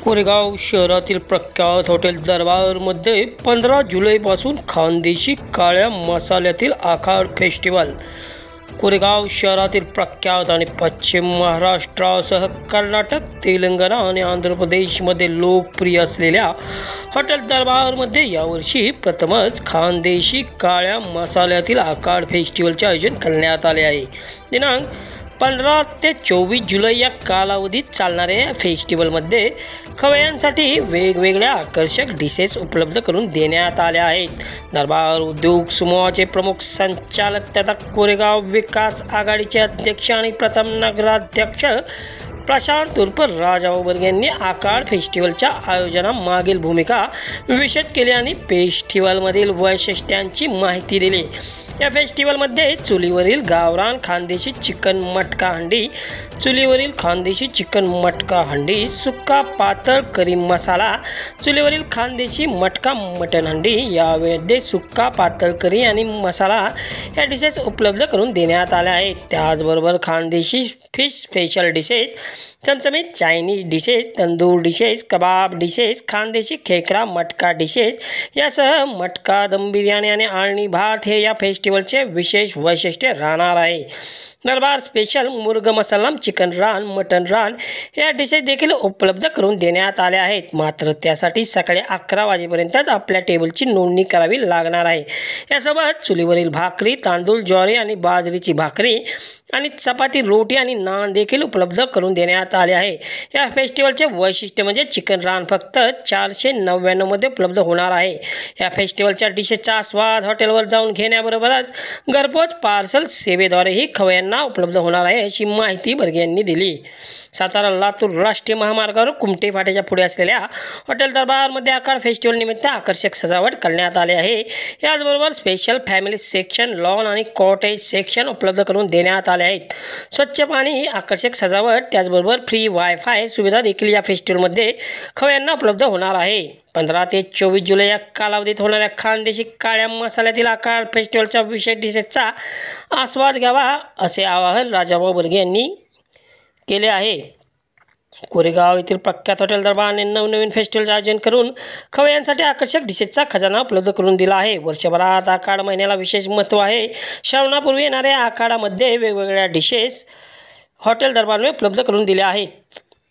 कोरेगाव शहरातील प्रख्यात हॉटेल दरबारमध्ये 15 जुलैपासून खानदेशी काळ्या मसाल्यातील आखाड फेस्टिवल। कोरेगाव शहरातील प्रख्यात आणि पश्चिम महाराष्ट्रासह कर्नाटक, तेलंगणा आणि आंध्र प्रदेशमध्ये लोकप्रिय असलेल्या हॉटेल दरबारमध्ये यावर्षी प्रथमच खानदेशी काळ्या मसाल्यातील आखाड फेस्टिवलचे आयोजन करण्यात आले आहे। दिनांक 15 ते 24 जुलै या कालावधीत चालणाऱ्या या फेस्टिवलमध्ये खवय्यांसाठी वेगवेगळ्या आकर्षक डिशेस उपलब्ध करून देण्यात आल्या आहेत। दरबार उद्योग समूहाचे प्रमुख संचालक तथा कोरेगाव विकास आघाडीचे अध्यक्ष आणि प्रथम नगराध्यक्ष प्रशांत उर्फ राजाभाऊ बर्गे यांनी आखाड फेस्टिवलच्या आयोजनामागील भूमिका विशद केली आणि फेस्टिवलमधील वैशिष्ट्यांची माहिती दिली। या फेस्टिवलमध्ये चुलीवरील गावरान खानदेशी चिकन मटका हंडी, चुलीवरील खानदेशी चिकन मटका हंडी, सुक्का पातळ करी मसाला, चुलीवरील खानदेशी मटका मटन हंडी, यामध्ये सुक्का पातळ करी आणि मसाला या डिशेस उपलब्ध करून देण्यात आल्या आहेत। त्याचबरोबर खानदेशी फिश स्पेशल डिशेस, चमचमीत चायनीज डिशेस, तंदूर डिशेस, कबाब डिशेस, खानदेशी खेकडा मटका डिशेस यासह मटका, दम बिर्याणी आणि आळणी भात हे या फेस्टिवलचे विशेष वैशिष्ट्य राहणार आहे। दरबार स्पेशल मुर्ग मसाला, चिकन रान, मटन रान या डिशेस देखील उपलब्ध करून देण्यात आल्या आहेत। मात्र त्यासाठी सकाळी 11 वाजेपर्यंतच आपल्या टेबलची नोंदणी करावी लागणार आहे। यासोबत चुलीवरील भाकरी, तांदूळ, ज्वारी आणि बाजरीची भाकरी आणि चपाती, रोटी आणि नान देखील उपलब्ध करून देण्यात आले आहे। या फेस्टिवलचे वैशिष्ट्य म्हणजे चिकन रान फक्त 499 मध्ये उपलब्ध होणार आहे। या फेस्टिवलच्या डिशेसचा स्वाद हॉटेलवर जाऊन घेण्याबरोबरच घरपोच पार्सल सेवेद्वारेही खवय्यांना उपलब्ध होणार आहे, अशी माहिती बर्गे यांनी दिली। सातारा लातूर राष्ट्रीय महामार्गावर कुमटे फाट्याच्या पुढे असलेल्या हॉटेल दरबारमध्ये आखाड फेस्टिवल निमित्त आकर्षक सजावट करण्यात आली आहे। याचबरोबर स्पेशल फॅमिली सेक्शन, लॉन आणि कॉटेज सेक्शन उपलब्ध करून देण्यात आले आहेत। स्वच्छ पाणी, आकर्षक सजावट, त्याचबरोबर फ्री वायफाय सुविधा देखील या फेस्टिवलमध्ये खवय्यांना उपलब्ध होणार आहे। 15 ते 24 जुलै या कालावधीत होणाऱ्या खानदेशी काळ्या मसाल्यातील आखाड फेस्टिवलच्या विशेष डिशेसचा आस्वाद घ्यावा, असे आवाहन राजाभाऊ बर्गे यांनी केले आहे। कोरेगाव येथील प्रख्यात हॉटेल दरबारने नवनवीन फेस्टिवलचे आयोजन करून खवय्यांसाठी आकर्षक डिशेसचा खजाना उपलब्ध करून दिला आहे। वर्षभरात आखाड महिन्याला विशेष महत्त्व आहे। श्रावणापूर्वी येणाऱ्या आखाडामध्ये वेगवेगळ्या डिशेस हॉटेल दरबारने उपलब्ध करून दिल्या आहेत।